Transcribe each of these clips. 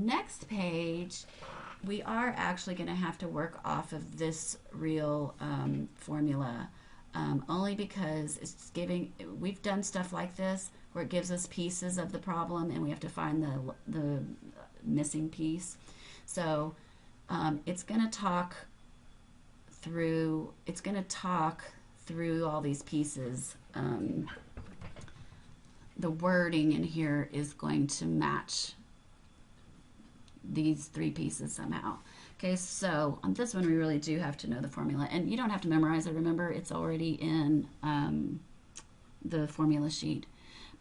next page, we are actually going to have to work off of this real formula, only because it's giving, we've done stuff like this where it gives us pieces of the problem and we have to find the missing piece. So it's going to talk through all these pieces. The wording in here is going to match these three pieces somehow. Okay, so on this one we really do have to know the formula, and you don't have to memorize it. Remember, it's already in the formula sheet.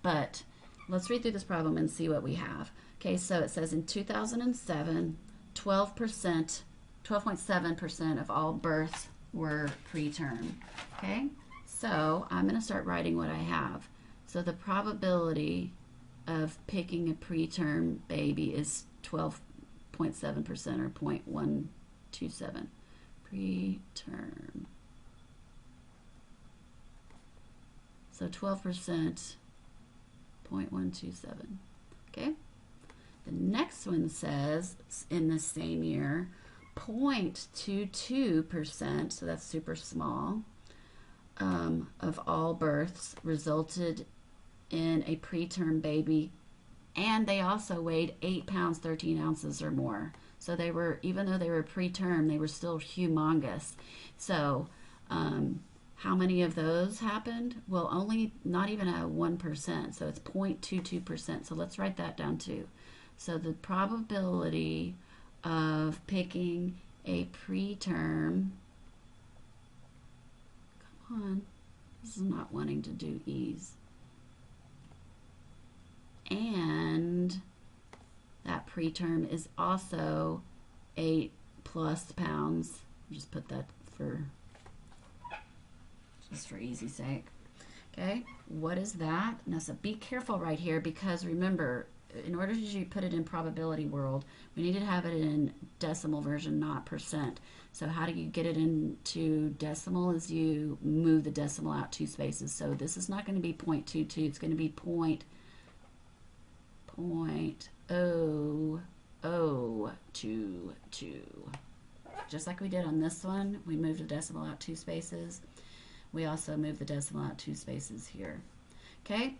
But let's read through this problem and see what we have. Okay, so it says in 2007, 12.7% of all births were preterm. Okay, so I'm going to start writing what I have. So the probability of picking a preterm baby is 12.7% or 0.127. Preterm. So 12%, 0.127. Okay. The next one says in the same year, 0.22%, so that's super small, of all births resulted in a preterm baby, and they also weighed 8 pounds 13 ounces or more. So they were, even though they were preterm, they were still humongous. So how many of those happened? Well, only, not even a 1%, so it's 0.22%. So let's write that down too. So the probability of picking a preterm, come on, this is not wanting to do E's, and that preterm is also 8+ pounds. Just put that just for easy sake. Okay, what is that? Now, so be careful right here, because remember, in order to put it in probability world, we need to have it in decimal version, not percent. So how do you get it into decimal? Is you move the decimal out 2 spaces. So this is not going to be 0.22, it's going to be 0.0022. Just like we did on this one, we moved the decimal out 2 spaces. We also moved the decimal out 2 spaces here. Okay?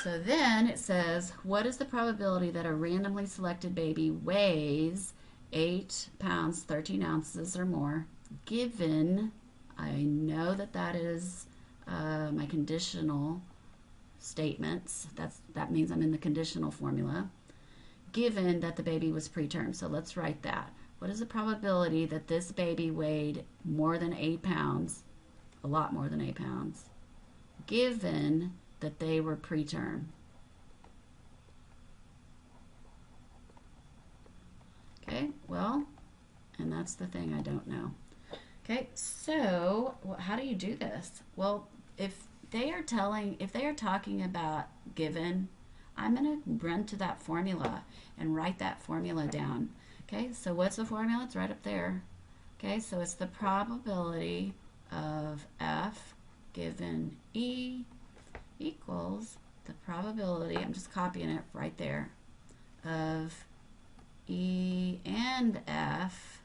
So then it says, what is the probability that a randomly selected baby weighs 8 pounds 13 ounces or more, given, I know that is my conditional statements. That means I'm in the conditional formula, given that the baby was preterm. So let's write that. What is the probability that this baby weighed more than 8 pounds, a lot more than 8 pounds, given that they were preterm? Okay, well, and that's the thing I don't know. Okay, so how do you do this? Well, if they are talking about given, I'm going to run to that formula and write that formula down. Okay, so what's the formula? It's right up there. Okay, so it's the probability of F given E equals the probability, I'm just copying it right there, of E and F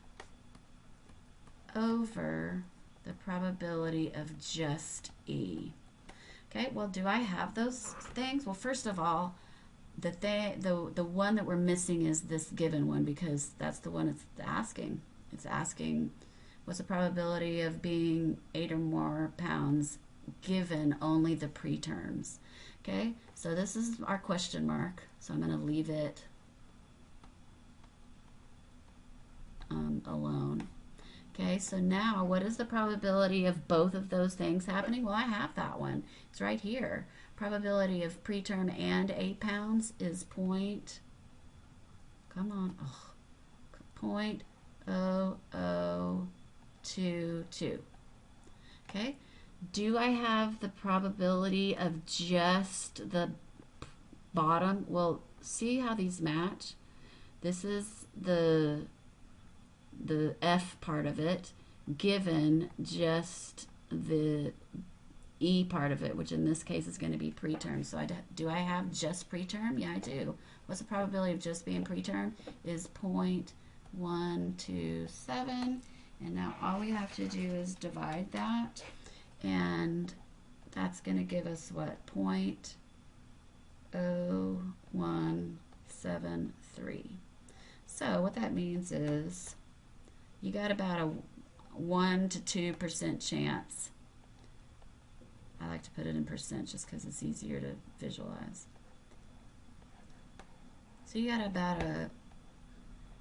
over the probability of just E. Okay, well, do I have those things? Well, first of all, the one that we're missing is this given one, because that's the one it's asking. It's asking, what's the probability of being 8 or more pounds given only the preterms? Okay, so this is our question mark, so I'm going to leave it alone. Okay, so now what is the probability of both of those things happening? Well, I have that one. It's right here. Probability of preterm and 8 pounds is 0.0022. Okay, do I have the probability of just the bottom? Well, see how these match? This is the F part of it, given just the E part of it, which in this case is going to be preterm. So do I have just preterm? Yeah, I do. What's the probability of just being preterm? Is 0.127. And now all we have to do is divide that. And that's going to give us what? 0.0173. So what that means is you got about a 1 to 2% chance. I like to put it in percent just because it's easier to visualize. So you got about a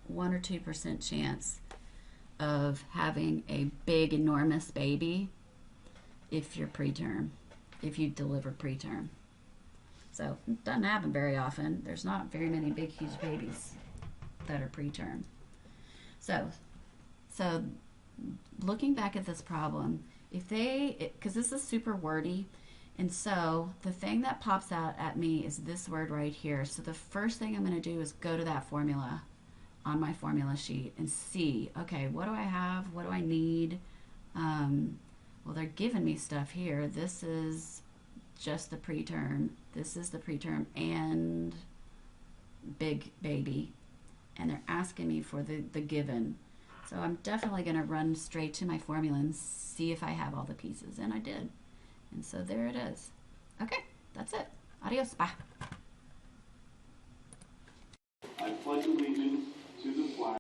1 or 2% chance of having a big, enormous baby if you're preterm, if you deliver preterm. So it doesn't happen very often. There's not very many big, huge babies that are preterm. So looking back at this problem, because this is super wordy, and so the thing that pops out at me is this word right here. So the first thing I'm going to do is go to that formula on my formula sheet and see, okay, what do I have? What do I need? Well, they're giving me stuff here. This is just the preterm. This is the preterm and big baby. And they're asking me for the given. So I'm definitely going to run straight to my formula and see if I have all the pieces. And I did. And so there it is. Okay, that's it. Adios. Bye. I pledge allegiance